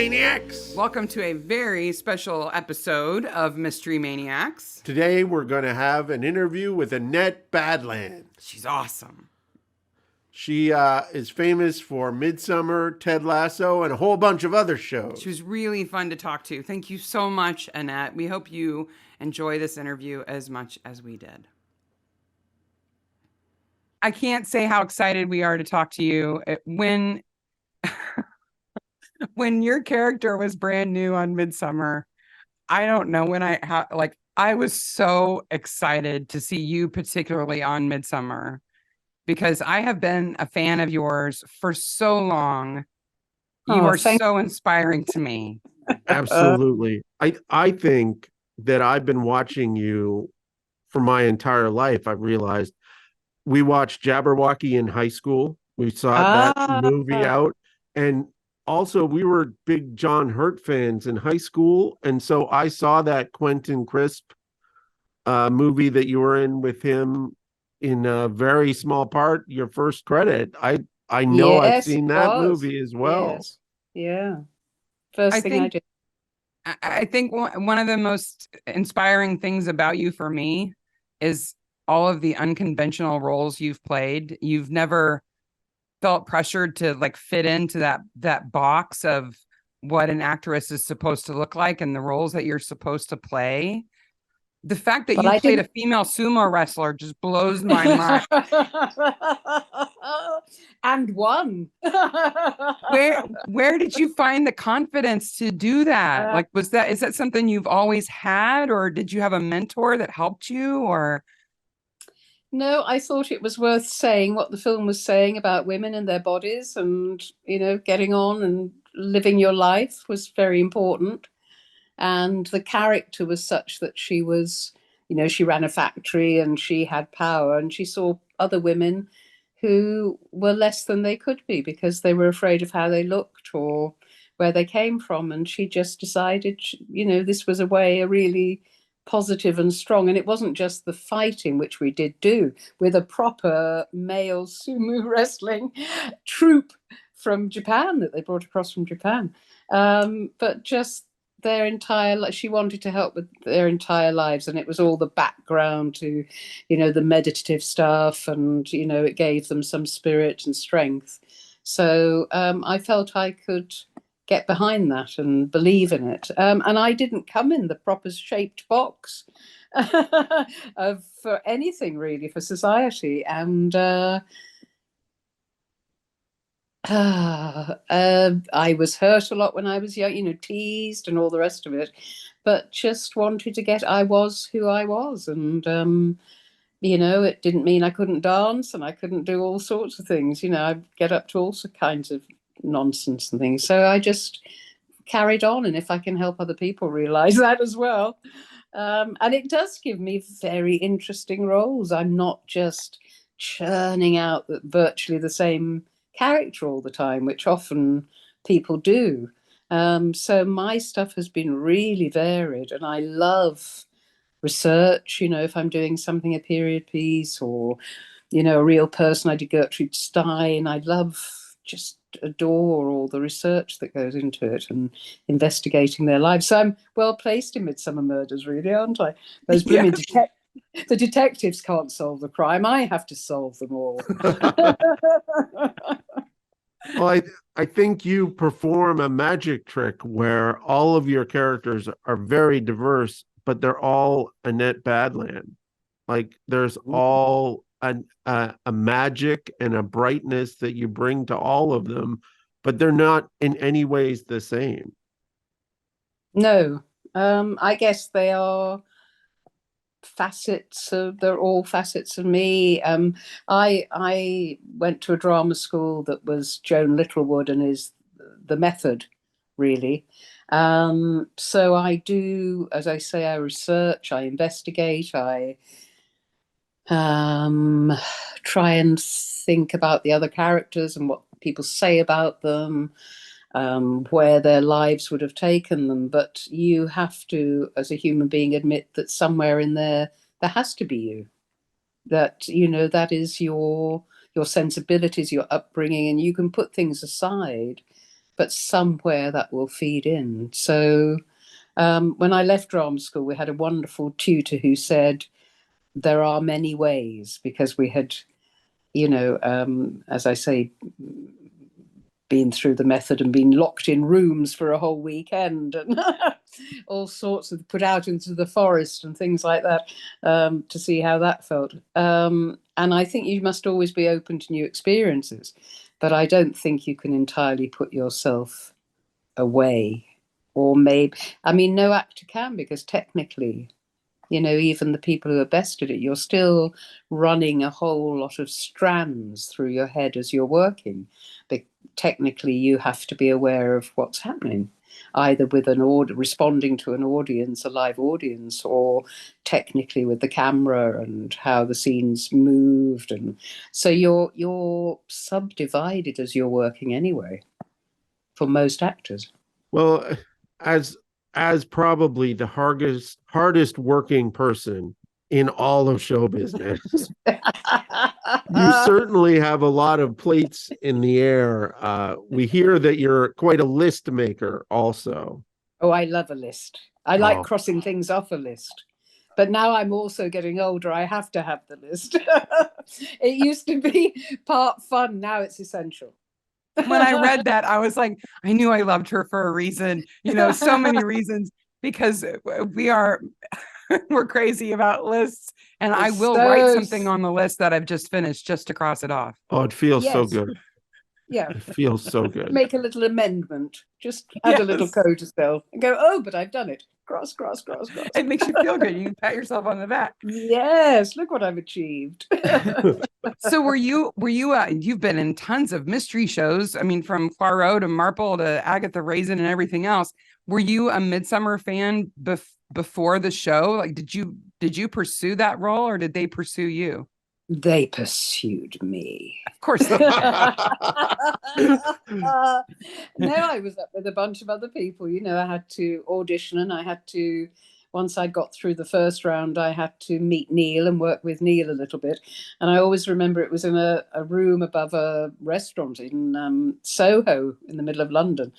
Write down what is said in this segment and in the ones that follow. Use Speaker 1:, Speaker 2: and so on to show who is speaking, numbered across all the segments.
Speaker 1: Maniacs!
Speaker 2: Welcome to a very special episode of Mystery Maniacs.
Speaker 1: Today we're going to have an interview with Annette Badland.
Speaker 2: She's awesome.
Speaker 1: She is famous for Midsummer, Ted Lasso, and a whole bunch of other shows.
Speaker 2: She was really fun to talk to. Thank you so much, Annette. We hope you enjoy this interview as much as we did. I can't say how excited we are to talk to you. When your character was brand new on Midsummer, I don't know when I was so excited to see you particularly on Midsummer because I have been a fan of yours for so long. You are so inspiring to me.
Speaker 1: Absolutely. I think that I've been watching you for my entire life. I've realized we watched Jabberwocky in high school. We saw that movie out. And also, we were big John Hurt fans in high school. And so I saw that Quentin Crisp movie that you were in with him in a very small part, your first credit. I know I've seen that movie as well.
Speaker 3: Yes. Yeah. First thing I did.
Speaker 2: I think one of the most inspiring things about you for me is all of the unconventional roles you've played. You've never felt pressured to fit into that box of what an actress is supposed to look like and the roles that you're supposed to play. The fact that you played a female sumo wrestler just blows my mind.
Speaker 3: And won.
Speaker 2: Where did you find the confidence to do that? Is that something you've always had, or did you have a mentor that helped you, or?
Speaker 3: No, I thought it was worth saying what the film was saying about women and their bodies, and getting on and living your life was very important. And the character was such that she was, she ran a factory and she had power, and she saw other women who were less than they could be because they were afraid of how they looked or where they came from. And she just decided, this was a really positive and strong. And it wasn't just the fighting, which we did do with a proper male sumo wrestling troupe from Japan that they brought across from Japan. But just their entire, she wanted to help with their entire lives, and it was all the background to the meditative stuff, and it gave them some spirit and strength. So I felt I could get behind that and believe in it, and I didn't come in the proper shaped box for anything really, for society. And I was hurt a lot when I was young, teased and all the rest of it, but just wanted to I was who I was. And, it didn't mean I couldn't dance and I couldn't do all sorts of things. I'd get up to all kinds of nonsense and things. So I just carried on. And if I can help other people realize that as well. And it does give me very interesting roles. I'm not just churning out virtually the same character all the time, which often people do. So my stuff has been really varied, and I love research. If I'm doing something, a period piece, or a real person, I did Gertrude Stein. I just adore all the research that goes into it and investigating their lives. So I'm well placed in Midsummer Murders, really, aren't I? Those blooming the detectives can't solve the crime. I have to solve them all.
Speaker 1: Well, I think you perform a magic trick where all of your characters are very diverse, but they're all Annette Badland. There's all a magic and a brightness that you bring to all of them, but they're not in any ways the same.
Speaker 3: No, I guess they are facets of, they're all facets of me. I went to a drama school that was Joan Littlewood and is the method, really. So I do, as I say, I research, I investigate, I try and think about the other characters and what people say about them, where their lives would have taken them. But you have to, as a human being, admit that somewhere in there has to be you. That, that is your sensibilities, your upbringing, and you can put things aside but somewhere that will feed in. So when I left drama school, we had a wonderful tutor who said there are many ways, because we had, as I say, been through the method and been locked in rooms for a whole weekend and all sorts of put out into the forest and things like that, to see how that felt. And I think you must always be open to new experiences, but I don't think you can entirely put yourself away. Or maybe, I mean, no actor can, because technically, even the people who are best at it, you're still running a whole lot of strands through your head as you're working. But technically, you have to be aware of what's happening, either with an order, responding to an audience, a live audience, or technically with the camera and how the scenes moved. And so you're subdivided as you're working anyway, for most actors.
Speaker 1: Well, as probably the hardest working person in all of show business, you certainly have a lot of plates in the air. We hear that you're quite a list maker also.
Speaker 3: Oh, I love a list. I like crossing things off a list. But now I'm also getting older. I have to have the list. It used to be part fun. Now it's essential.
Speaker 2: When I read that, I was like, I knew I loved her for a reason, so many reasons, because we're crazy about lists, and I will write something on the list that I've just finished just to cross it off.
Speaker 1: Oh, it feels so good.
Speaker 3: Yeah.
Speaker 1: It feels so good.
Speaker 3: Make a little amendment. Just add a little codicil and go, oh, but I've done it. Cross.
Speaker 2: It makes you feel good. You can pat yourself on the back.
Speaker 3: Yes, look what I've achieved.
Speaker 2: So you've been in tons of mystery shows. I mean, from Poirot to Marple to Agatha Raisin and everything else. Were you a Midsummer fan before the show? Like, did you pursue that role, or did they pursue you?
Speaker 3: They pursued me.
Speaker 2: Of course they did.
Speaker 3: No, I was up with a bunch of other people. I had to audition, and once I got through the first round, I had to meet Neil and work with Neil a little bit. And I always remember it was in a room above a restaurant in Soho in the middle of London.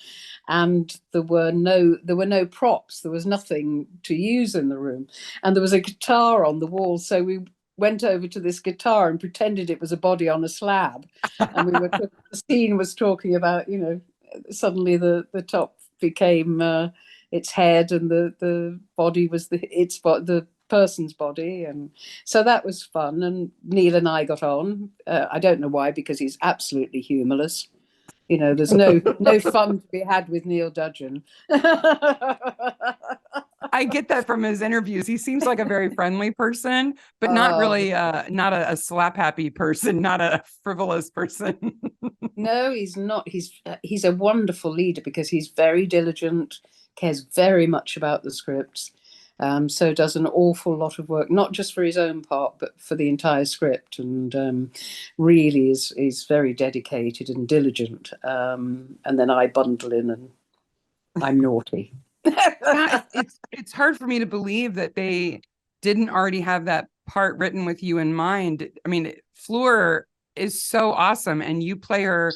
Speaker 3: And there were no props. There was nothing to use in the room. And there was a guitar on the wall. So we went over to this guitar and pretended it was a body on a slab. And the scene was talking about, suddenly the top became its head, and the body was the person's body. And so that was fun. And Neil and I got on. I don't know why, because he's absolutely humorless. There's no fun to be had with Neil Dudgeon.
Speaker 2: I get that from his interviews. He seems like a very friendly person, but not really, not a slap happy person, not a frivolous person.
Speaker 3: No, he's not. He's a wonderful leader, because he's very diligent, cares very much about the scripts. So does an awful lot of work, not just for his own part, but for the entire script, and really is very dedicated and diligent. And then I bundle in, and I'm naughty.
Speaker 2: It's hard for me to believe that they didn't already have that part written with you in mind. I mean, Fleur is so awesome, and you play her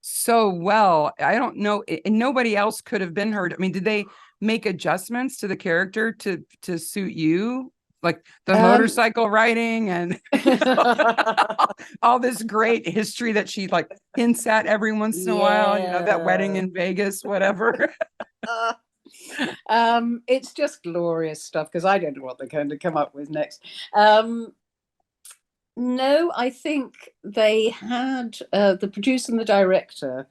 Speaker 2: so well. I don't know, and nobody else could have been her. I mean, did they make adjustments to the character to suit you, like the motorcycle riding and all this great history that she like hints at every once in a while, that wedding in Vegas, whatever.
Speaker 3: It's just glorious stuff, because I don't know what they're going to come up with next. No, I think they had the producer and the director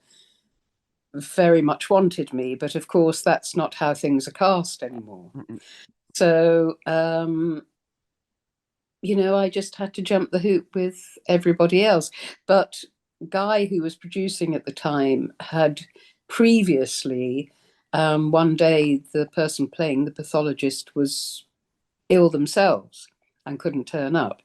Speaker 3: very much wanted me, but of course that's not how things are cast anymore. So I just had to jump the hoop with everybody else. But Guy, who was producing at the time, had previously, one day the person playing the pathologist was ill themselves and couldn't turn up.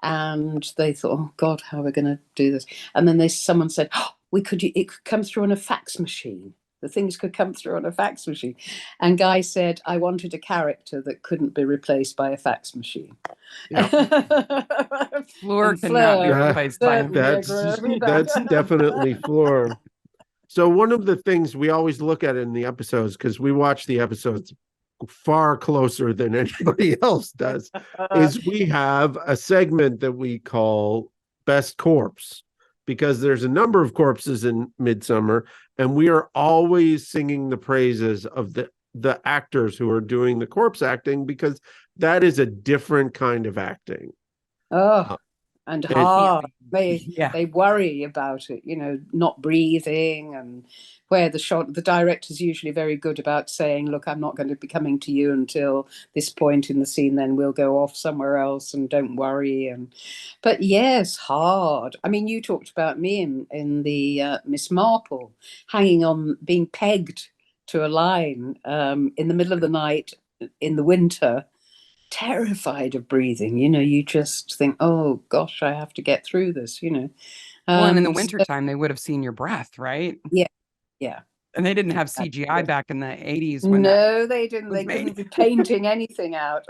Speaker 3: And they thought, oh God, how are we going to do this? And then someone said, oh, it could come through on a fax machine. The things could come through on a fax machine. And Guy said, I wanted a character that couldn't be replaced by a fax machine.
Speaker 1: Yeah.
Speaker 2: Fleur cannot be replaced by him.
Speaker 1: That's definitely Fleur. So one of the things we always look at in the episodes, because we watch the episodes far closer than anybody else does, is we have a segment that we call Best Corpse, because there's a number of corpses in Midsummer, and we are always singing the praises of the actors who are doing the corpse acting, because that is a different kind of acting.
Speaker 3: Oh, and
Speaker 1: And
Speaker 3: hard.
Speaker 2: Yeah.
Speaker 3: They worry about it, not breathing, and where the director's usually very good about saying, look, I'm not going to be coming to you until this point in the scene, then we'll go off somewhere else and don't worry. But yes, hard. I mean, you talked about me in the Miss Marple, hanging on, being pegged to a line in the middle of the night in the winter, terrified of breathing. You just think, oh gosh, I have to get through this.
Speaker 2: Well, and in the
Speaker 3: So,
Speaker 2: wintertime, they would have seen your breath, right?
Speaker 3: yeah.
Speaker 2: And they didn't have
Speaker 3: Exactly.
Speaker 2: CGI back in the 80s when that
Speaker 3: No, they didn't.
Speaker 2: was
Speaker 3: They
Speaker 2: made.
Speaker 3: couldn't be painting anything out.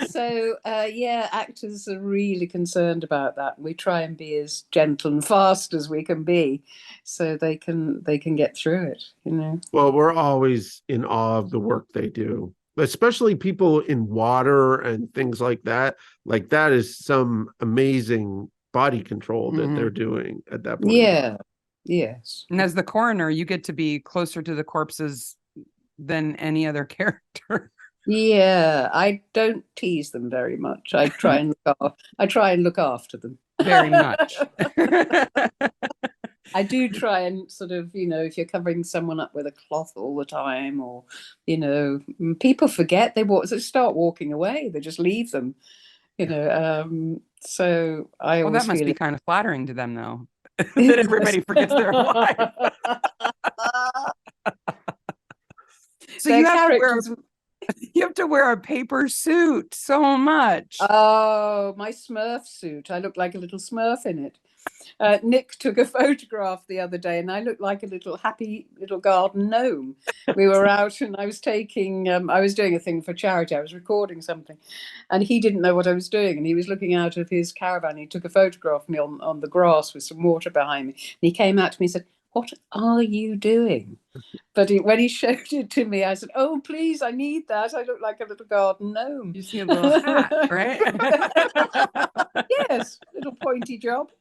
Speaker 3: So actors are really concerned about that. We try and be as gentle and fast as we can be, so they can get through it.
Speaker 1: well, we're always in awe of the work they do, especially people in water and things like that. Like that is some amazing body control that they're doing at that point.
Speaker 3: Yeah. Yes.
Speaker 2: And as the coroner, you get to be closer to the corpses than any other character.
Speaker 3: Yeah, I don't tease them very much. I try and look after them.
Speaker 2: Very much.
Speaker 3: I do try and sort of, if you're covering someone up with a cloth all the time, or, people forget they start walking away. They just leave them, so I
Speaker 2: Well,
Speaker 3: always
Speaker 2: that must
Speaker 3: feel
Speaker 2: be kind of flattering to them, though, that everybody forgets their life. So
Speaker 3: Their
Speaker 2: you have
Speaker 3: characters.
Speaker 2: you have to wear a paper suit so much.
Speaker 3: Oh, my Smurf suit. I look like a little Smurf in it. Nick took a photograph the other day, and I looked like a little happy little garden gnome. We were out, and I was doing a thing for charity. I was recording something, and he didn't know what I was doing, and he was looking out of his caravan. He took a photograph of me on the grass with some water behind me, and he came out to me and said, "What are you doing?" But when he showed it to me, I said, "Oh, please, I need that. I look like a little garden gnome."
Speaker 2: You see a little hat, right?
Speaker 3: Yes, little pointy job.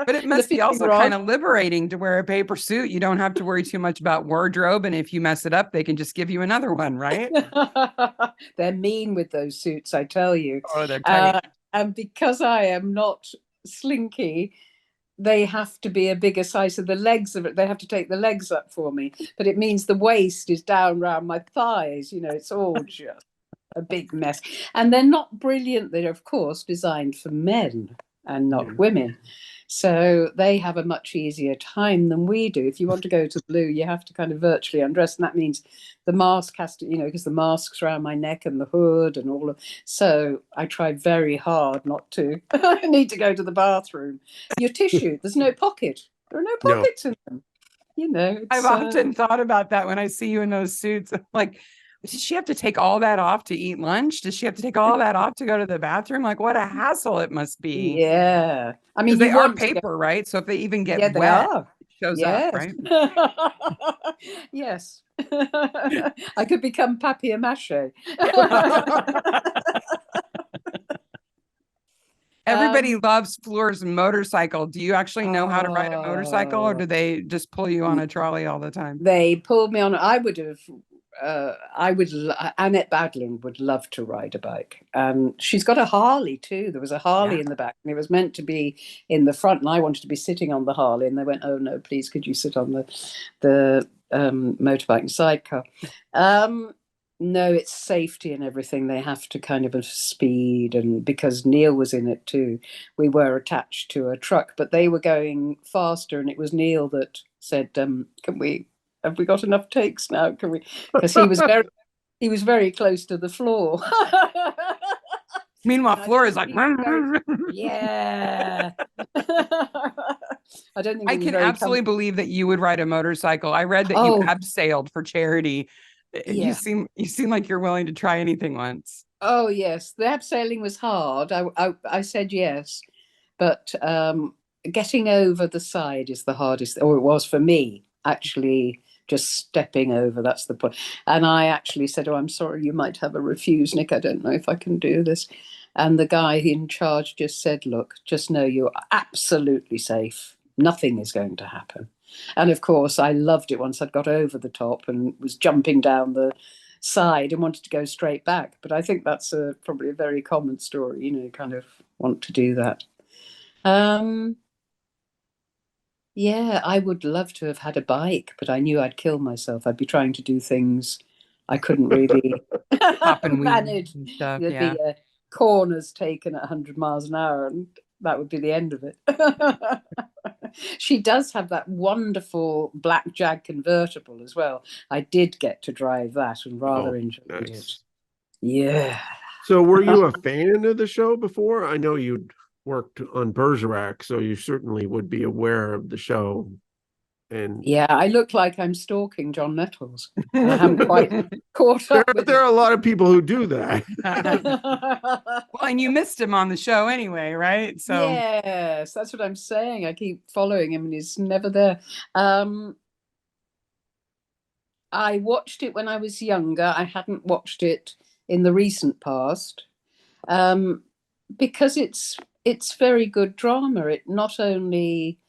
Speaker 2: But it must be also kind of liberating to wear a paper suit. You don't have to worry too much about wardrobe. And if you mess it up, they can just give you another one, right?
Speaker 3: They're mean with those suits, I tell you.
Speaker 2: Oh, they're tight.
Speaker 3: And because I am not slinky, they have to be a bigger size of the legs of it. They have to take the legs up for me. But it means the waist is down around my thighs. It's all just a big mess. And they're not brilliant. They're, of course, designed for men and not women. So they have a much easier time than we do. If you want to go to the loo, you have to kind of virtually undress. And that means the mask has to, because the mask's around my neck and the hood and all of. So I try very hard not to. I need to go to the bathroom. Your tissue, there's no pocket. There are no pockets in them.
Speaker 2: I've often thought about that when I see you in those suits. I'm like, does she have to take all that off to eat lunch? Does she have to take all that off to go to the bathroom? Like, what a hassle it must be.
Speaker 3: Yeah. I mean,
Speaker 2: they are paper, right? So if they even get wet, it shows up, right?
Speaker 3: Yes. I could become papier-mâché.
Speaker 2: Everybody loves Fleur's motorcycle. Do you actually know how to ride a motorcycle, or do they just pull you on a trolley all the time?
Speaker 3: They pulled me on. Annette Badland would love to ride a bike. She's got a Harley too. There was a Harley in the back, and it was meant to be in the front, and I wanted to be sitting on the Harley, and they went, "Oh no, please, could you sit on the motorbike and sidecar?" No, it's safety and everything. They have to kind of speed, and because Neil was in it too, we were attached to a truck, but they were going faster, and it was Neil that said, have we got enough takes now? Can we? Because he was very close to the floor.
Speaker 2: Meanwhile, Fleur is like,
Speaker 3: yeah. I don't think
Speaker 2: I can absolutely believe that you would ride a motorcycle. I read that you abseiled for charity. Yeah. You seem like you're willing to try anything once.
Speaker 3: Oh yes, the abseiling was hard. I said yes, but getting over the side is the hardest, or it was for me, actually. Just stepping over, that's the point. And I actually said, "Oh, I'm sorry, you might have a refuse, Nick. I don't know if I can do this." And the guy in charge just said, "Look, just know you're absolutely safe. Nothing is going to happen." And of course, I loved it once I'd got over the top and was jumping down the side and wanted to go straight back. But I think that's probably a very common story, kind of want to do that. Yeah, I would love to have had a bike, but I knew I'd kill myself. I'd be trying to do things I couldn't really
Speaker 2: Popping
Speaker 3: manage.
Speaker 2: weeds and stuff.
Speaker 3: There'd
Speaker 2: Yeah.
Speaker 3: be corners taken at 100 miles an hour, and that would be the end of it. She does have that wonderful black Jag convertible as well. I did get to drive that and rather enjoyed it.
Speaker 1: Nice.
Speaker 3: Yeah.
Speaker 1: So were you a fan of the show before? I know you'd worked on Bergerac, so you certainly would be aware of the show. And
Speaker 3: Yeah, I look like I'm stalking John Nettles. And I haven't quite caught up with
Speaker 1: there are a lot of people who do that.
Speaker 2: Well, and you missed him on the show anyway, right? So
Speaker 3: Yes, that's what I'm saying. I keep following him and he's never there. I watched it when I was younger. I hadn't watched it in the recent past, because it's very good drama. It not only,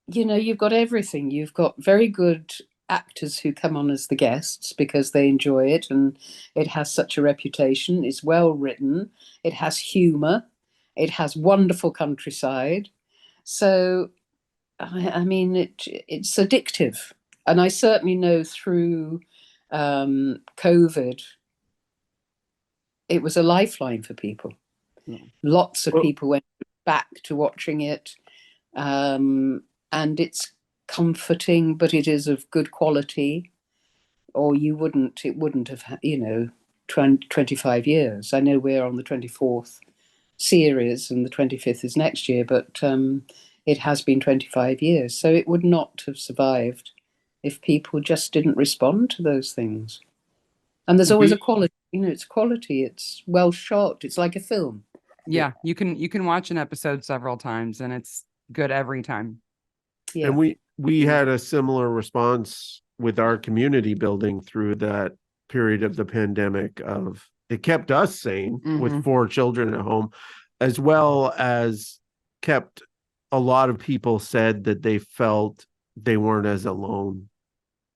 Speaker 3: you've got everything. You've got very good actors who come on as the guests because they enjoy it, and it has such a reputation. It's well written. It has humor. It has wonderful countryside. So, I mean, it's addictive. And I certainly know through COVID, it was a lifeline for people. Lots of people went back to watching it. And it's comforting, but it is of good quality, or it wouldn't have, 25 years. I know we're on the 24th series and the 25th is next year, but it has been 25 years. So it would not have survived if people just didn't respond to those things. And there's always a quality, it's quality, it's well shot, it's like a film.
Speaker 2: yeah, you can watch an episode several times and it's good every time.
Speaker 3: Yeah.
Speaker 1: And we had a similar response with our community building through that period of the pandemic. Of it kept us sane with 4 children at home, as well as kept a lot of people said that they felt they weren't as alone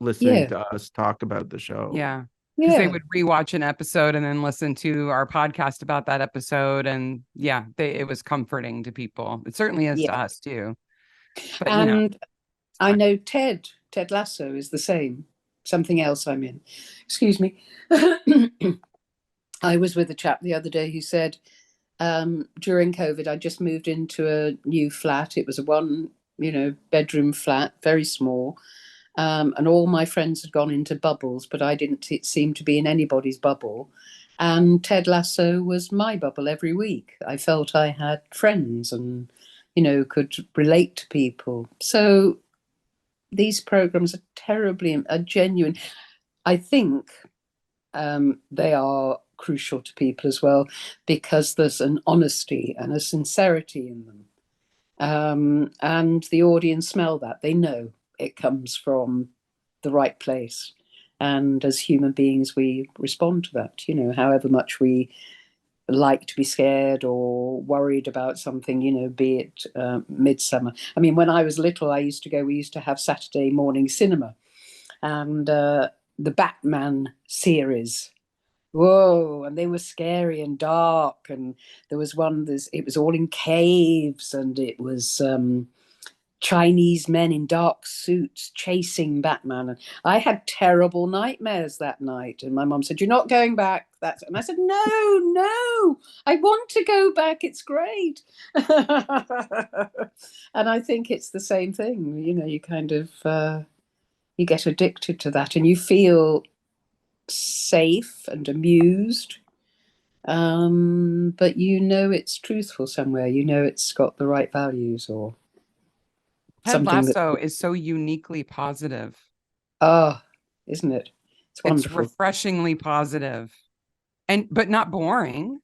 Speaker 1: listening to us talk about the show.
Speaker 2: Yeah. Because they would rewatch an episode and then listen to our podcast about that episode. And yeah, it was comforting to people. It certainly is to us too. But,
Speaker 3: and I know Ted Lasso is the same. Something else I'm in. Excuse me. I was with a chap the other day who said, during COVID, I just moved into a new flat. It was a 1, bedroom flat, very small. And all my friends had gone into bubbles, but I didn't seem to be in anybody's bubble. And Ted Lasso was my bubble every week. I felt I had friends and, could relate to people. So these programs are genuine. I think they are crucial to people as well, because there's an honesty and a sincerity in them. And the audience smell that. They know it comes from the right place. And as human beings, we respond to that, however much we like to be scared or worried about something, be it Midsummer. I mean, when I was little, we used to have Saturday morning cinema, and the Batman series. Whoa, and they were scary and dark. And there was one, it was all in caves, and it was Chinese men in dark suits chasing Batman. And I had terrible nightmares that night. And my mum said, "You're not going back." And I said, no, I want to go back. It's great. And I think it's the same thing. You kind of, you get addicted to that and you feel safe and amused. But it's truthful somewhere. It's got the right values or
Speaker 2: Ted Lasso is so uniquely positive.
Speaker 3: Oh, isn't it? It's wonderful.
Speaker 2: It's refreshingly positive, but not boring.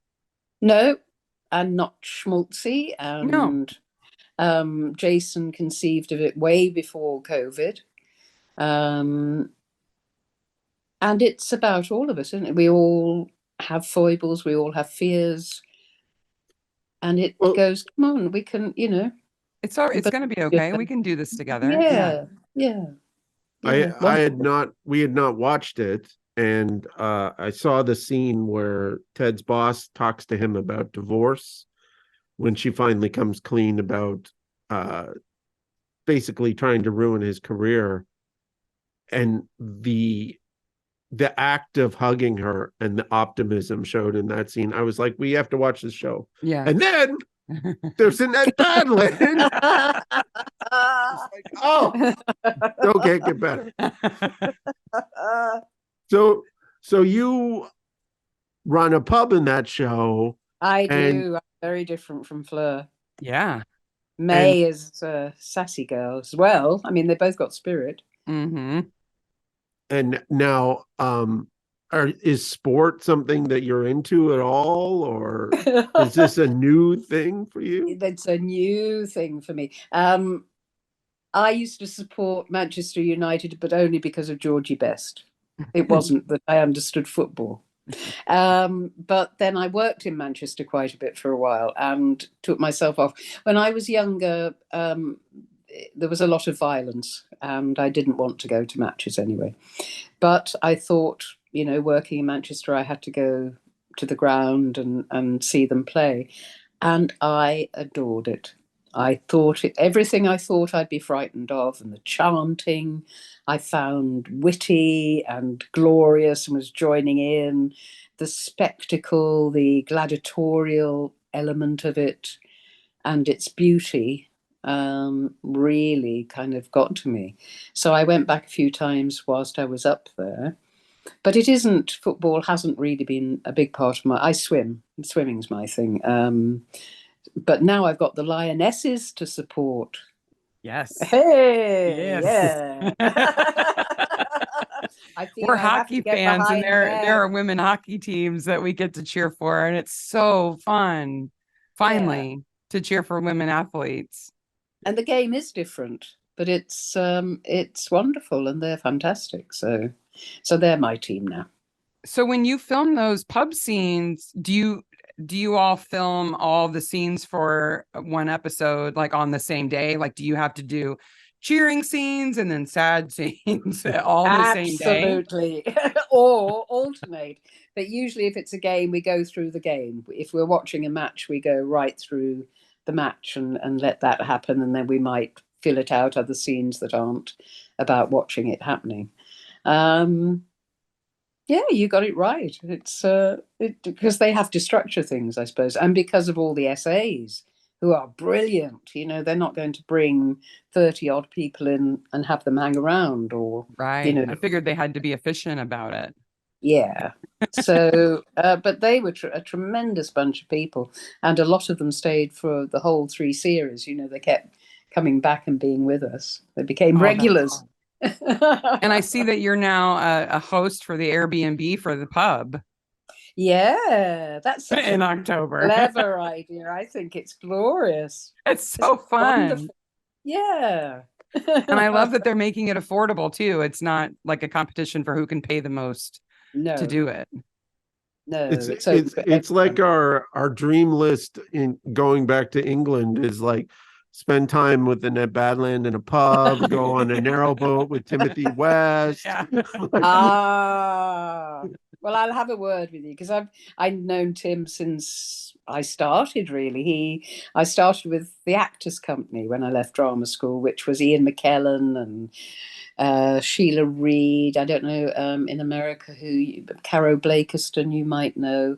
Speaker 3: No, and not schmaltzy, and Jason conceived of it way before COVID. And it's about all of us, isn't it? We all have foibles, we all have fears. And it goes, come on, we can,
Speaker 2: It's going to be okay. We can do this together.
Speaker 3: Yeah.
Speaker 1: We had not watched it, and I saw the scene where Ted's boss talks to him about divorce when she finally comes clean about basically trying to ruin his career, and the act of hugging her and the optimism showed in that scene. I was like, we have to watch this show.
Speaker 2: Yeah.
Speaker 1: And then there's Annette Badland. Like, oh, okay, get better. So you run a pub in that show.
Speaker 3: I do. I'm very different from Fleur.
Speaker 2: Yeah.
Speaker 3: May is a sassy girl as well. I mean, they both got spirit.
Speaker 2: Mm-hmm.
Speaker 1: And now, is sport something that you're into at all, or is this a new thing for you?
Speaker 3: It's a new thing for me. I used to support Manchester United, but only because of Georgie Best. It wasn't that I understood football. But then I worked in Manchester quite a bit for a while and took myself off. When I was younger, there was a lot of violence and I didn't want to go to matches anyway. But I thought, working in Manchester, I had to go to the ground and see them play. And I adored it. I thought everything I thought I'd be frightened of, and the chanting I found witty and glorious and was joining in. The spectacle, the gladiatorial element of it, and its beauty really kind of got to me. So I went back a few times whilst I was up there. But football hasn't really been a big part of I swim. Swimming's my thing. But now I've got the Lionesses to support.
Speaker 2: Yes.
Speaker 3: Hey,
Speaker 2: yes. We're hockey fans, and there are women hockey teams that we get to cheer for, and it's so fun, finally, to cheer for women athletes.
Speaker 3: And the game is different, but it's wonderful, and they're fantastic. So they're my team now.
Speaker 2: So when you film those pub scenes, do you all film all the scenes for one episode, like on the same day? Like, do you have to do cheering scenes and then sad scenes all the same day?
Speaker 3: Absolutely. Or alternate. But usually if it's a game, we go through the game. If we're watching a match, we go right through the match and let that happen. And then we might fill it out other scenes that aren't about watching it happening. Yeah, you got it right. It's because they have to structure things, I suppose, and because of all the SAs who are brilliant. They're not going to bring 30 odd people in and have them hang around, or
Speaker 2: right. I figured they had to be efficient about it.
Speaker 3: Yeah. So, but they were a tremendous bunch of people, and a lot of them stayed for the whole 3 series. They kept coming back and being with us. They became regulars.
Speaker 2: And I see that you're now a host for the Airbnb for the pub.
Speaker 3: Yeah, that's
Speaker 2: in October.
Speaker 3: Clever idea. I think it's glorious.
Speaker 2: It's so fun.
Speaker 3: Wonderful. Yeah.
Speaker 2: And I love that they're making it affordable too. It's not like a competition for who can pay the most to do it.
Speaker 3: No,
Speaker 1: it's like our dream list in going back to England is like spend time with Annette Badland in a pub, go on a narrowboat with Timothy West.
Speaker 2: Yeah.
Speaker 3: Well, I'll have a word with you because I've known Tim since I started. Really, I started with the Actors Company when I left drama school, which was Ian McKellen and Sheila Reid. I don't know in America Caro Blakiston you might know,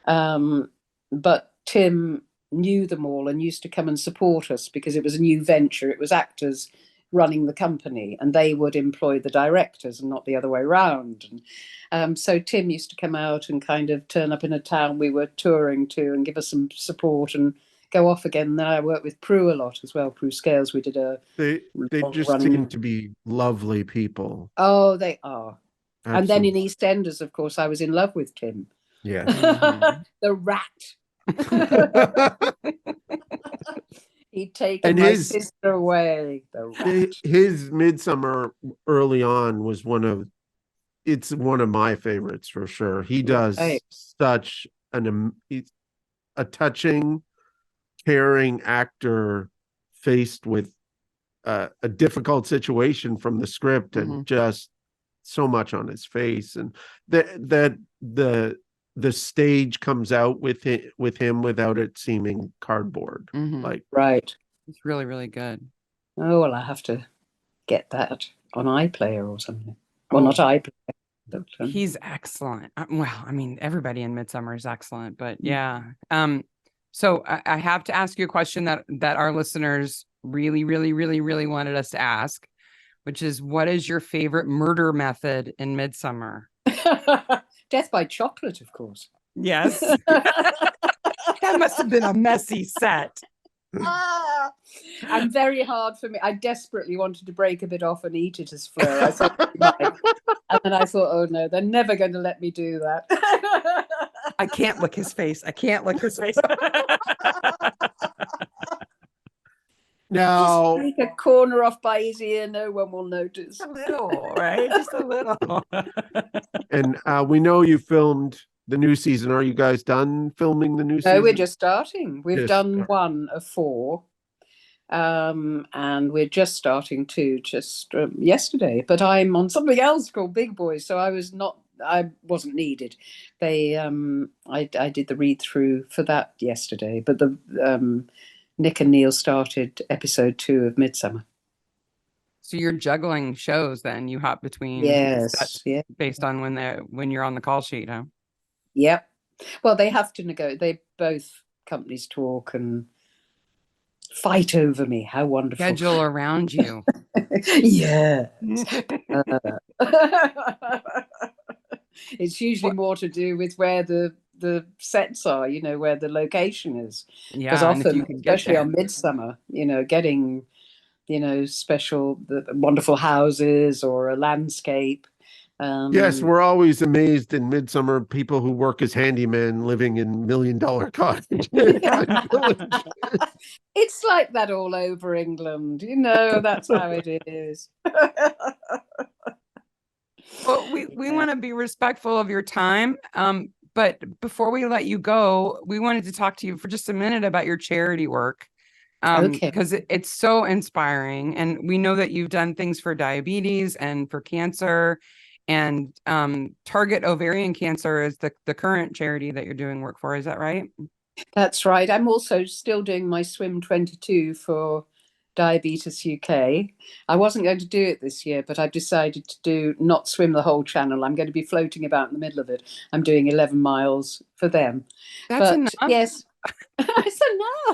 Speaker 3: but Tim knew them all and used to come and support us because it was a new venture. It was actors running the company and they would employ the directors and not the other way around. And so Tim used to come out and kind of turn up in a town we were touring to and give us some support and go off again. And then I worked with Prue a lot as well. Prue Scales, we did
Speaker 1: they just seem to be lovely people.
Speaker 3: Oh, they are.
Speaker 1: Absolutely.
Speaker 3: And then in EastEnders, of course, I was in love with Tim.
Speaker 1: Yeah.
Speaker 3: The rat. He'd taken
Speaker 1: And
Speaker 3: my sister away. The rat.
Speaker 1: his Midsummer early on was it's one of my favorites for sure. He does
Speaker 3: Right.
Speaker 1: such he's a touching, caring actor faced with a difficult situation from the script, and just so much on his face, and that the stage comes out with him without it seeming cardboard. Like,
Speaker 3: Right.
Speaker 2: It's really, really good.
Speaker 3: Oh, well, I have to get that on iPlayer or something. Well, not iPlayer. But,
Speaker 2: he's excellent. Well, I mean, everybody in Midsummer is excellent, but yeah. So I have to ask you a question that our listeners really, really, really, really wanted us to ask, which is, what is your favorite murder method in Midsummer?
Speaker 3: Death by chocolate, of course.
Speaker 2: Yes. That must have been a messy set.
Speaker 3: And very hard for me. I desperately wanted to break a bit off and eat it as Fleur. I thought, and then I thought, oh no, they're never going to let me do that.
Speaker 2: I can't lick his face. I can't lick his face.
Speaker 1: now,
Speaker 3: just take a corner off by his ear, no one will notice.
Speaker 2: A little, right? Just a little.
Speaker 1: and we know you filmed the new season. Are you guys done filming the new season?
Speaker 3: No, we're just starting. We've done
Speaker 1: starting.
Speaker 3: 1 of 4. And we're just starting 2 yesterday, but I'm on something else called Big Boys, so I wasn't needed. I did the read through for that yesterday, but Nick and Neil started episode 2 of Midsummer.
Speaker 2: So you're juggling shows then? You hop between
Speaker 3: Yes, yeah,
Speaker 2: based on when you're on the call sheet, huh?
Speaker 3: Yep. Well, they have to negotiate. They both companies talk and fight over me. How wonderful.
Speaker 2: Schedule around you.
Speaker 3: Yeah. It's usually more to do with where the sets are, where the location is.
Speaker 2: Yeah,
Speaker 3: because often, especially on
Speaker 2: there.
Speaker 3: Midsummer, getting special, wonderful houses or a landscape.
Speaker 1: Yes, we're always amazed in Midsummer, people who work as handymen living in $1 million cottages.
Speaker 3: It's like that all over England, that's how it is.
Speaker 2: Well, we want to be respectful of your time. But before we let you go, we wanted to talk to you for just a minute about your charity work.
Speaker 3: Okay.
Speaker 2: Because it's so inspiring. And we know that you've done things for diabetes and for cancer, and Target Ovarian Cancer is the current charity that you're doing work for. Is that right?
Speaker 3: That's right. I'm also still doing my Swim 22 for Diabetes UK. I wasn't going to do it this year, but I've decided to not swim the whole channel. I'm going to be floating about in the middle of it. I'm doing 11 miles for them.
Speaker 2: That's enough.
Speaker 3: Yes, it's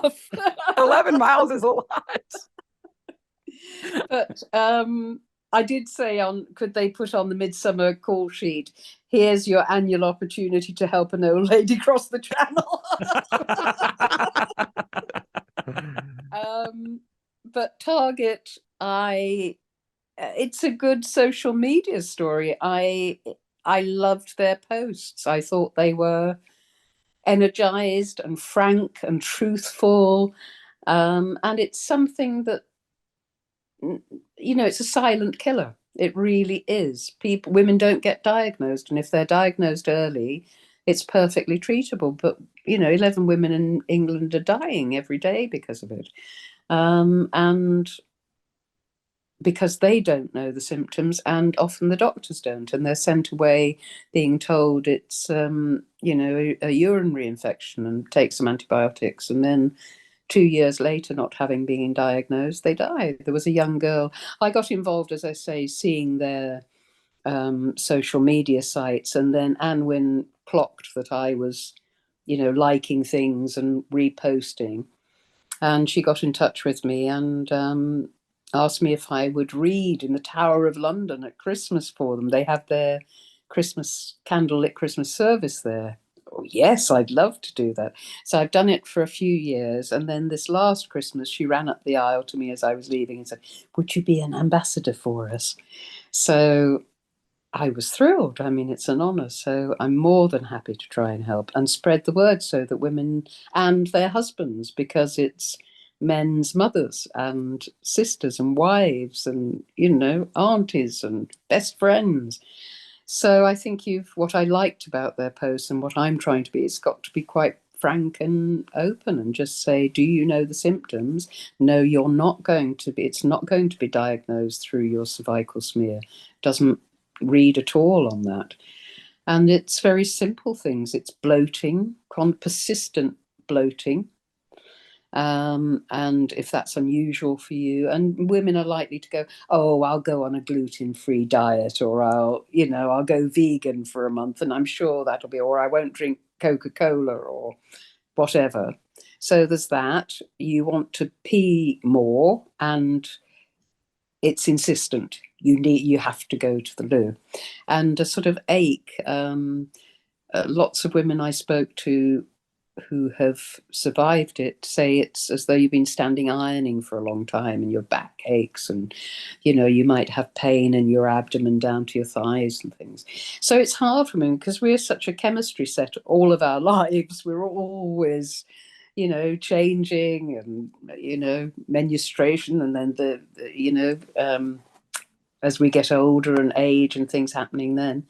Speaker 3: enough.
Speaker 2: 11 miles is a lot.
Speaker 3: But I did say could they put on the Midsummer call sheet, here's your annual opportunity to help an old lady cross the channel. But Target, it's a good social media story. I loved their posts. I thought they were energized and frank and truthful. And it's something that, it's a silent killer. It really is. Women don't get diagnosed, and if they're diagnosed early, it's perfectly treatable. But 11 women in England are dying every day because of it, and because they don't know the symptoms, and often the doctors don't, and they're sent away being told it's a urinary infection and take some antibiotics, and then 2 years later, not having been diagnosed, they die. There was a young girl. I got involved, as I say, seeing their social media sites, and then Anne Wynne clocked that I was, liking things and reposting, and she got in touch with me and asked me if I would read in the Tower of London at Christmas for them. They have their candlelit Christmas service there. Oh, yes, I'd love to do that. So I've done it for a few years. And then this last Christmas, she ran up the aisle to me as I was leaving and said, would you be an ambassador for us? So I was thrilled. I mean, it's an honor. So I'm more than happy to try and help and spread the word so that women and their husbands, because it's men's mothers and sisters and wives and, aunties and best friends. So I think what I liked about their posts and what I'm trying to be, it's got to be quite frank and open and just say, do you know the symptoms? No, you're not going to be, it's not going to be diagnosed through your cervical smear. Doesn't read at all on that. And it's very simple things. It's bloating, persistent bloating. And if that's unusual for you, and women are likely to go, oh, I'll go on a gluten-free diet, or I'll go vegan for a month, and I'm sure that'll be, or I won't drink Coca-Cola or whatever. So there's that. You want to pee more, and it's insistent. You have to go to the loo. And a sort of ache. Lots of women I spoke to who have survived it say it's as though you've been standing ironing for a long time and your back aches, and you might have pain in your abdomen down to your thighs and things. So it's hard for me because we're such a chemistry set all of our lives. We're always changing, and menstruation, and then as we get older and age and things happening then,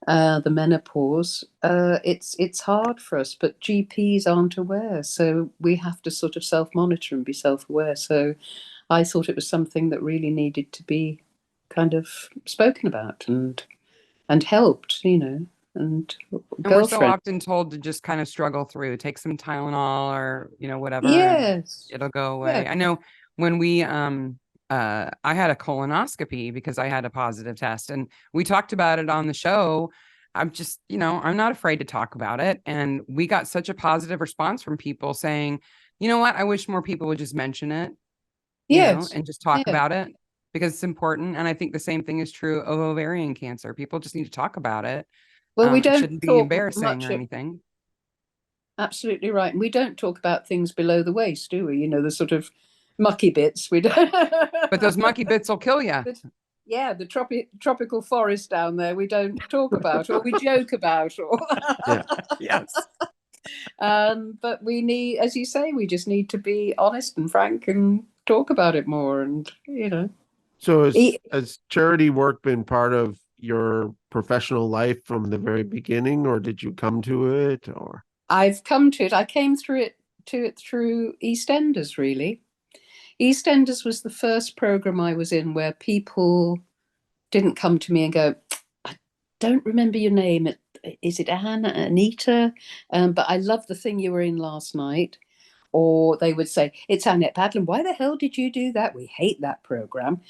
Speaker 3: the menopause, it's hard for us, but GPs aren't aware, so we have to sort of self-monitor and be self-aware. So I thought it was something that really needed to be kind of spoken about and helped, and
Speaker 2: we're so often told to just kind of struggle through, take some Tylenol or whatever.
Speaker 3: Yes,
Speaker 2: it'll go away.
Speaker 3: yeah.
Speaker 2: I know when we I had a colonoscopy because I had a positive test, and we talked about it on the show. I'm just, I'm not afraid to talk about it. And we got such a positive response from people saying, you know what, I wish more people would just mention it,
Speaker 3: Yes.
Speaker 2: and just talk
Speaker 3: Yeah.
Speaker 2: about it because it's important. And I think the same thing is true of ovarian cancer. People just need to talk about it.
Speaker 3: Well, we
Speaker 2: It
Speaker 3: don't
Speaker 2: shouldn't be
Speaker 3: talk
Speaker 2: embarrassing
Speaker 3: much.
Speaker 2: or anything.
Speaker 3: Absolutely right. And we don't talk about things below the waist, do we? The sort of mucky bits. We don't.
Speaker 2: But those mucky bits will kill you.
Speaker 3: Yeah, the tropical forest down there we don't talk about, or we joke about, or
Speaker 1: Yeah.
Speaker 2: Yes.
Speaker 3: But we need, as you say, we just need to be honest and frank and talk about it more, and
Speaker 1: So has charity work been part of your professional life from the very beginning, or did you come to it, or?
Speaker 3: I've come to it. I came through it through EastEnders, really. EastEnders was the first program I was in where people didn't come to me and go, I don't remember your name. Is it Anita? But I love the thing you were in last night. Or they would say, it's Annette Badland. Why the hell did you do that? We hate that program.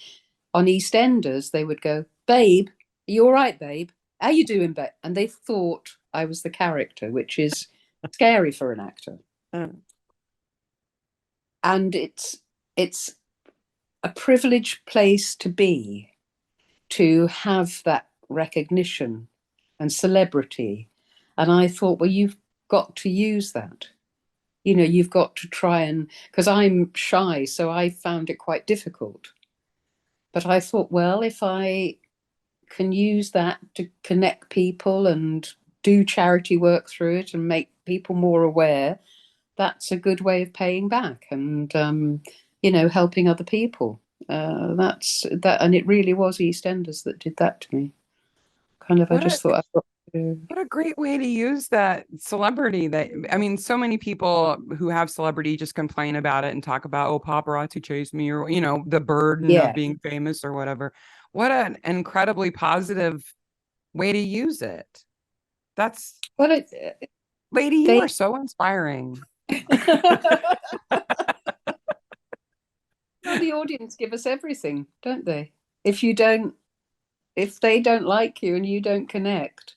Speaker 3: On EastEnders, they would go, babe, are you all right, babe? How you doing, babe? And they thought I was the character, which is scary for an actor. And it's a privileged place to be, to have that recognition and celebrity. And I thought, well, you've got to use that. You've got to try and, because I'm shy, so I found it quite difficult. But I thought, well, if I can use that to connect people and do charity work through it and make people more aware, that's a good way of paying back and helping other people. That's that, and it really was EastEnders that did that to me. Kind of, I just thought,
Speaker 2: what a great way to use that celebrity. So many people who have celebrity just complain about it and talk about, oh, paparazzi chased me, or the burden of being famous or whatever. What an incredibly positive way to use it. That's lady, you are so inspiring.
Speaker 3: Well, the audience give us everything, don't they? If they don't like you and you don't connect,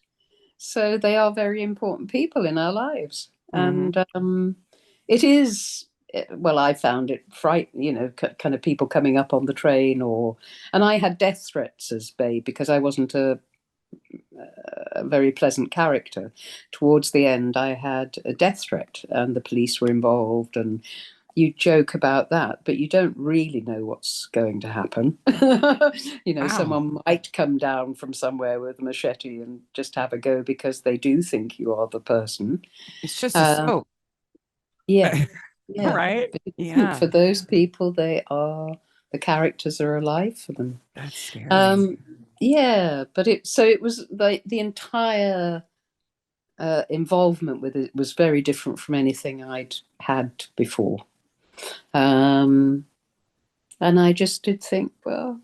Speaker 3: so they are very important people in our lives.
Speaker 2: Mm-hmm.
Speaker 3: And it is, well, I found it frightening, kind of people coming up on the train, and I had death threats as babe because I wasn't a very pleasant character. Towards the end, I had a death threat and the police were involved, and you joke about that, but you don't really know what's going to happen.
Speaker 2: Wow.
Speaker 3: Someone might come down from somewhere with a machete and just have a go because they do think you are the person.
Speaker 2: It's just a soap.
Speaker 3: Yeah. Yeah.
Speaker 2: Right?
Speaker 3: But
Speaker 2: Yeah.
Speaker 3: for those people, the characters are alive for them.
Speaker 2: That's scary.
Speaker 3: Yeah, but it was like the entire involvement with it was very different from anything I'd had before. And I just did think, well,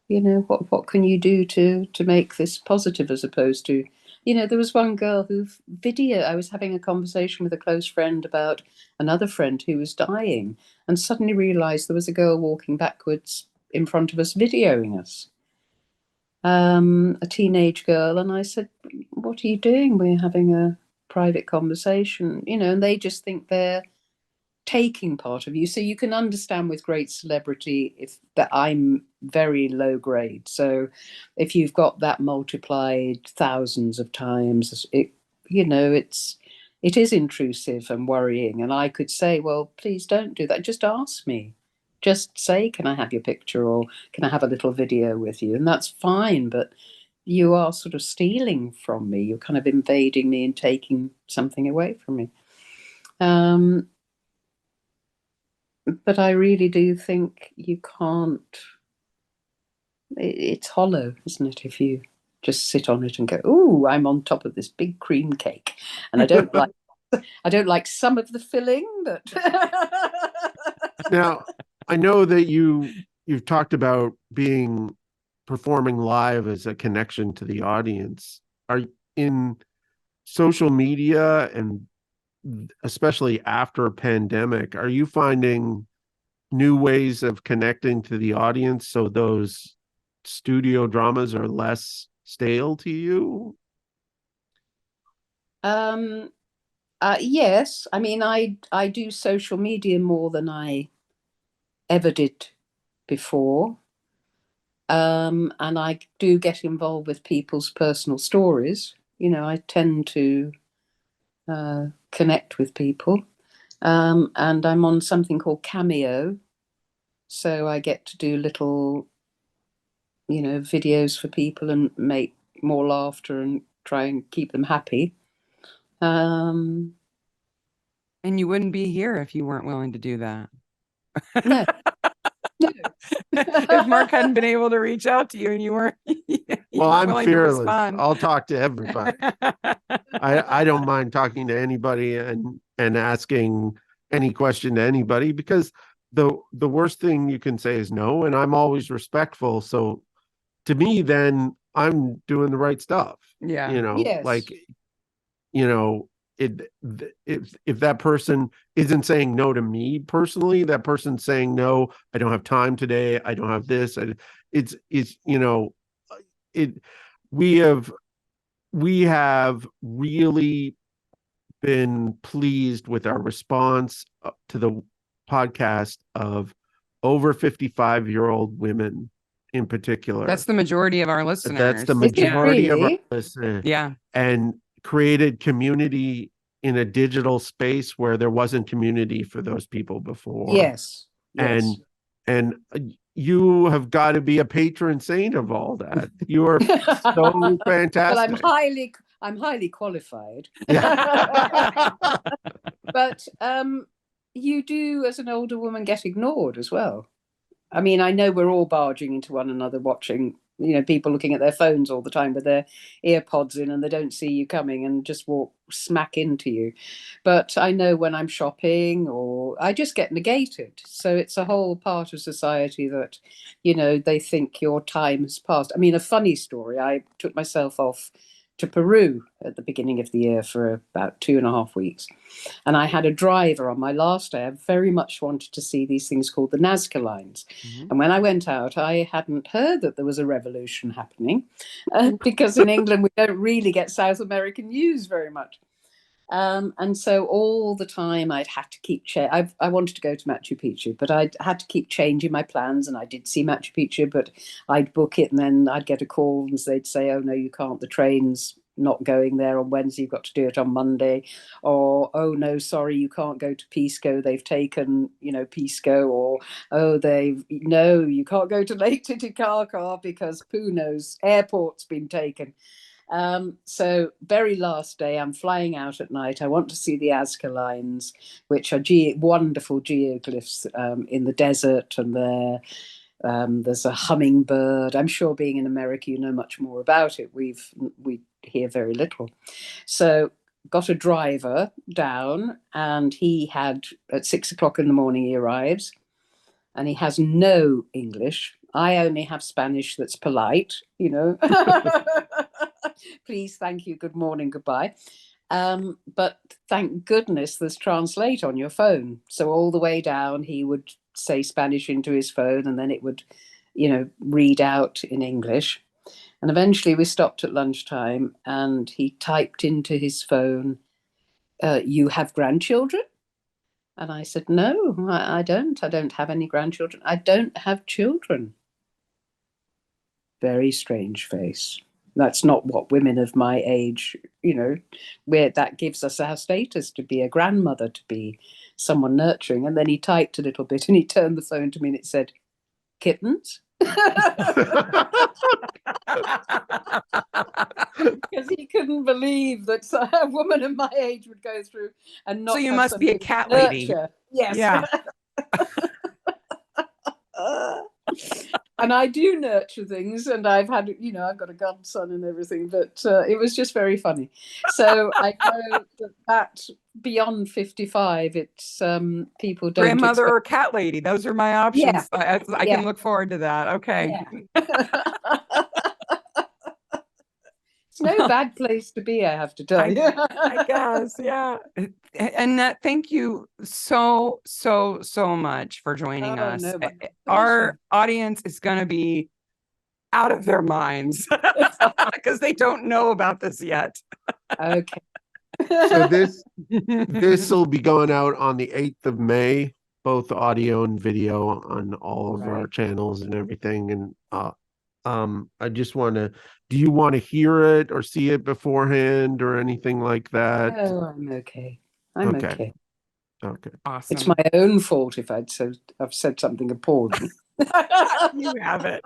Speaker 3: what can you do to make this positive, as opposed to, there was one girl I was having a conversation with a close friend about another friend who was dying, and suddenly realized there was a girl walking backwards in front of us videoing us, a teenage girl. And I said, what are you doing? We're having a private conversation, and they just think they're taking part of you. So you can understand with great celebrity if that I'm very low grade. So if you've got that multiplied thousands of times, it is intrusive and worrying. And I could say, well, please don't do that. Just ask me. Just say, can I have your picture, or can I have a little video with you? And that's fine. But you are sort of stealing from me. You're kind of invading me and taking something away from me. But I really do think you can't. It's hollow, isn't it? If you just sit on it and go, "Oh, I'm on top of this big cream cake," and I don't like some of the filling, but
Speaker 1: Now, I know that you've talked about performing live as a connection to the audience. Are in social media, and especially after a pandemic, are you finding new ways of connecting to the audience so those studio dramas are less stale to you?
Speaker 3: Yes. I mean, I do social media more than I ever did before. And I do get involved with people's personal stories. I tend to connect with people. And I'm on something called Cameo. So I get to do little, videos for people and make more laughter and try and keep them happy.
Speaker 2: And you wouldn't be here if you weren't willing to do that.
Speaker 3: No. No.
Speaker 2: If Mark hadn't been able to reach out to you and you weren't,
Speaker 1: Well, I'm
Speaker 2: willing to
Speaker 1: fearless.
Speaker 2: respond.
Speaker 1: I'll talk to everybody. I don't mind talking to anybody and asking any question to anybody, because the worst thing you can say is no, and I'm always respectful. So to me, then I'm doing the right stuff.
Speaker 2: Yeah.
Speaker 3: Yes.
Speaker 1: Like, if that person isn't saying no to me personally, that person's saying, no, I don't have time today, I don't have this. It's it we have really been pleased with our response to the podcast of over 55-year-old women in particular.
Speaker 2: That's the majority of our listeners.
Speaker 1: That's the
Speaker 3: Is it
Speaker 1: majority of our
Speaker 3: really?
Speaker 1: listeners.
Speaker 2: Yeah.
Speaker 1: And created community in a digital space where there wasn't community for those people before.
Speaker 3: Yes.
Speaker 1: And you have got to be a patron saint of all that. You are so fantastic.
Speaker 3: Well, I'm highly qualified.
Speaker 1: Yeah.
Speaker 3: But you do, as an older woman, get ignored as well. I mean, I know we're all barging into one another, watching, people looking at their phones all the time with their ear pods in, and they don't see you coming and just walk smack into you. But I know when I'm shopping, or I just get negated. So it's a whole part of society that, they think your time has passed. I mean, a funny story, I took myself off to Peru at the beginning of the year for about 2.5 weeks. And I had a driver on my last day. I very much wanted to see these things called the Nazca lines.
Speaker 2: Mhm.
Speaker 3: And when I went out, I hadn't heard that there was a revolution happening, because in England, we don't really get South American news very much. And so all the time I'd have to keep I wanted to go to Machu Picchu, but I'd had to keep changing my plans. And I did see Machu Picchu, but I'd book it and then I'd get a call and they'd say, oh, no, you can't. The train's not going there on Wednesday. You've got to do it on Monday. Or, oh, no, sorry, you can't go to Pisco. They've taken, Pisco. Or, oh, no, you can't go to Lake Titicaca because Puno's airport's been taken. So very last day, I'm flying out at night. I want to see the Azca lines, which are wonderful geoglyphs in the desert, and there's a hummingbird. I'm sure, being in America, you know much more about it. We hear very little. So got a driver down, and he had, at 6 o'clock in the morning, he arrives, and he has no English. I only have Spanish that's polite, you know. Please, thank you, good morning, goodbye. But thank goodness there's Translate on your phone. So all the way down, he would say Spanish into his phone, and then it would, you know, read out in English. And eventually we stopped at lunchtime, and he typed into his phone, "You have grandchildren?" And I said, "No, I don't. I don't have any grandchildren. I don't have children." Very strange face. That's not what women of my age, you know, where that gives us our status, to be a grandmother, to be someone nurturing. And then he typed a little bit, and he turned the phone to me, and it said, "Kittens?" Because he couldn't believe that a woman of my age would go through and not.
Speaker 2: So you
Speaker 3: have
Speaker 2: must be a
Speaker 3: something to
Speaker 2: cat lady.
Speaker 3: nurture. Yes.
Speaker 2: Yeah.
Speaker 3: And I do nurture things, and I've had, you know, I've got a godson and everything, but it was just very funny. So I know that beyond 55, it's people don't
Speaker 2: Grandmother
Speaker 3: expect.
Speaker 2: or cat lady. Those are my options. I
Speaker 3: Yeah.
Speaker 2: can look forward to that. Okay.
Speaker 3: Yeah. It's no bad place to be, I have to tell you.
Speaker 2: I guess, yeah. Annette, thank you so much for joining us.
Speaker 3: No, my
Speaker 2: Our
Speaker 3: pleasure.
Speaker 2: audience is going to be out of their minds because they don't know about this yet.
Speaker 3: Okay.
Speaker 1: So this will be going out on the 8th of May, both audio and video on all of our
Speaker 3: Right.
Speaker 1: channels and everything. And I just want to, do you want to hear it or see it beforehand or anything like that?
Speaker 3: Oh, I'm okay. I'm
Speaker 1: Okay.
Speaker 3: okay.
Speaker 1: Okay.
Speaker 2: Awesome.
Speaker 3: It's my own fault if I've said something appalling.
Speaker 2: You have it.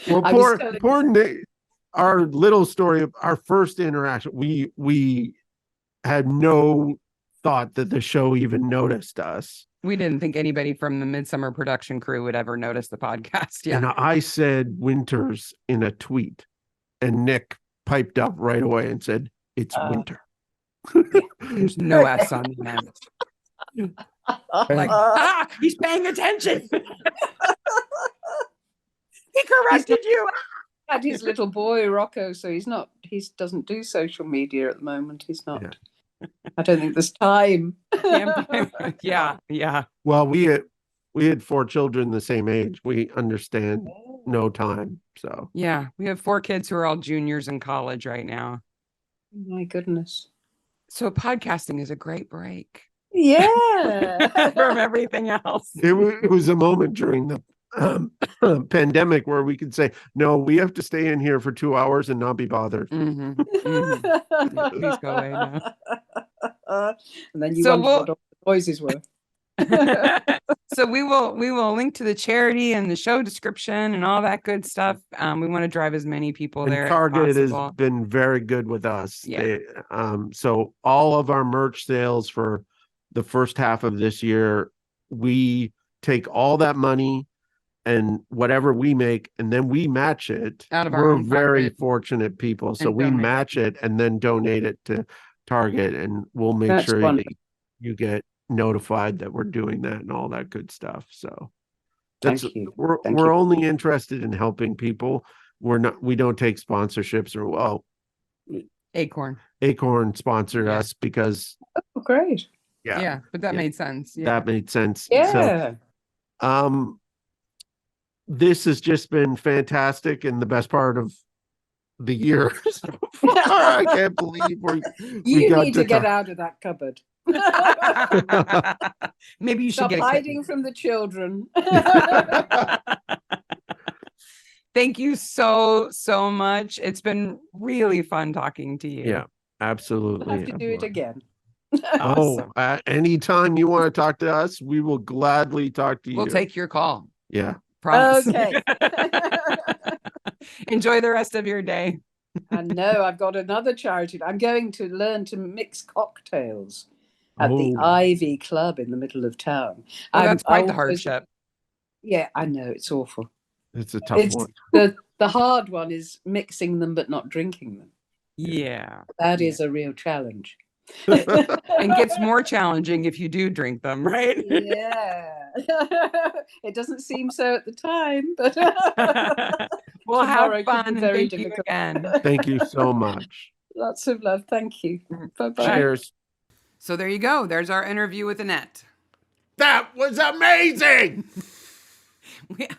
Speaker 1: Well,
Speaker 3: I was telling
Speaker 1: poor Nick, our little story of our first interaction, we had no thought that the show even noticed us.
Speaker 2: We didn't think anybody from the Midsummer production crew would ever notice the podcast. Yeah.
Speaker 1: And I said Winters in a tweet, and Nick piped up right away and said, "It's winter."
Speaker 2: There's no S on the end. Like, he's paying attention. He corrected you.
Speaker 3: Had his little boy Rocco, so he doesn't do social media at the moment. He's not.
Speaker 1: Yeah.
Speaker 3: I don't think there's time.
Speaker 2: Yeah.
Speaker 1: Well, we had 4 children the same age. We understand no time. So
Speaker 2: Yeah, we have 4 kids who are all juniors in college right now.
Speaker 3: My goodness.
Speaker 2: So podcasting is a great break.
Speaker 3: Yeah.
Speaker 2: From everything else.
Speaker 1: it was a moment during the pandemic where we could say, no, we have to stay in here for 2 hours and not be bothered.
Speaker 2: Mm-hmm. Mm-hmm. Please go away now.
Speaker 3: And then you
Speaker 2: So
Speaker 3: wonder what all the noises were.
Speaker 2: So we will link to the charity and the show description and all that good stuff. We want to drive as many people
Speaker 1: And
Speaker 2: there
Speaker 1: Target
Speaker 2: as
Speaker 1: has
Speaker 2: possible.
Speaker 1: been very good with us.
Speaker 2: Yeah.
Speaker 1: So all of our merch sales for the first half of this year, we take all that money and whatever we make, and then we match it.
Speaker 2: Out of our
Speaker 1: We're
Speaker 2: own
Speaker 1: very
Speaker 2: pocket.
Speaker 1: fortunate people. So
Speaker 2: And
Speaker 1: we
Speaker 2: donate it.
Speaker 1: match it and then donate it to Target, and we'll make
Speaker 3: That's
Speaker 1: sure that
Speaker 3: wonderful.
Speaker 1: you get notified that we're doing that and all that good stuff. So that's
Speaker 3: Thank you.
Speaker 1: we're
Speaker 3: Thank
Speaker 1: we're
Speaker 3: you.
Speaker 1: only interested in helping people. We don't take sponsorships or
Speaker 2: Acorn.
Speaker 1: Acorn sponsored
Speaker 2: Yeah.
Speaker 1: us because
Speaker 3: Oh, great.
Speaker 2: Yeah, but that made sense. Yeah.
Speaker 1: that made sense.
Speaker 3: Yeah.
Speaker 1: So this has just been fantastic and the best part of the year so far. I can't believe we
Speaker 3: You
Speaker 1: got
Speaker 3: need to get
Speaker 1: talk.
Speaker 3: out of that cupboard.
Speaker 2: Maybe you should
Speaker 3: Stop
Speaker 2: get a
Speaker 3: hiding from the children.
Speaker 2: Thank you so much. It's been really fun talking to you.
Speaker 1: Yeah, absolutely.
Speaker 3: I'll have to do it again.
Speaker 2: Awesome.
Speaker 1: Anytime you want to talk to us, we will gladly talk to you.
Speaker 2: We'll take your call.
Speaker 1: Yeah.
Speaker 2: Promise.
Speaker 3: Okay.
Speaker 2: Enjoy the rest of your day.
Speaker 3: And no, I've got another charity. I'm going to learn to mix cocktails at the
Speaker 1: Oh.
Speaker 3: Ivy Club in the middle of town.
Speaker 2: Oh, that's
Speaker 3: I
Speaker 2: quite the
Speaker 3: always-
Speaker 2: hardship.
Speaker 3: Yeah, I know, it's awful.
Speaker 1: It's a tough one.
Speaker 3: The hard one is mixing them but not drinking them.
Speaker 2: Yeah.
Speaker 3: That is a real challenge.
Speaker 2: And gets more challenging if you do drink them, right?
Speaker 3: Yeah. It doesn't seem so at the time, but
Speaker 2: Well,
Speaker 3: tomorrow
Speaker 2: have
Speaker 3: could
Speaker 2: fun
Speaker 3: be
Speaker 2: and
Speaker 3: very
Speaker 2: thank you
Speaker 3: difficult.
Speaker 2: again.
Speaker 1: Thank you so much.
Speaker 3: Lots of love. Thank you. Bye-bye.
Speaker 1: Cheers.
Speaker 2: So there you go. There's our interview with Annette.
Speaker 1: That was amazing.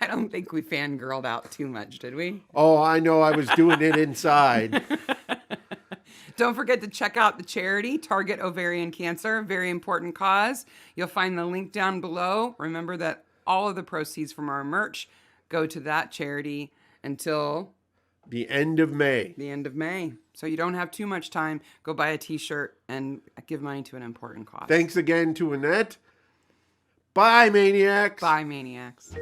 Speaker 2: I don't think we fangirled out too much, did we?
Speaker 1: Oh, I know. I was doing it inside.
Speaker 2: Don't forget to check out the charity, Target Ovarian Cancer, very important cause. You'll find the link down below. Remember that all of the proceeds from our merch go to that charity until
Speaker 1: The end of May.
Speaker 2: the end of May. So you don't have too much time. Go buy a t-shirt and give money to an important cause.
Speaker 1: Thanks again to Annette. Bye, Maniacs.
Speaker 2: Bye, Maniacs.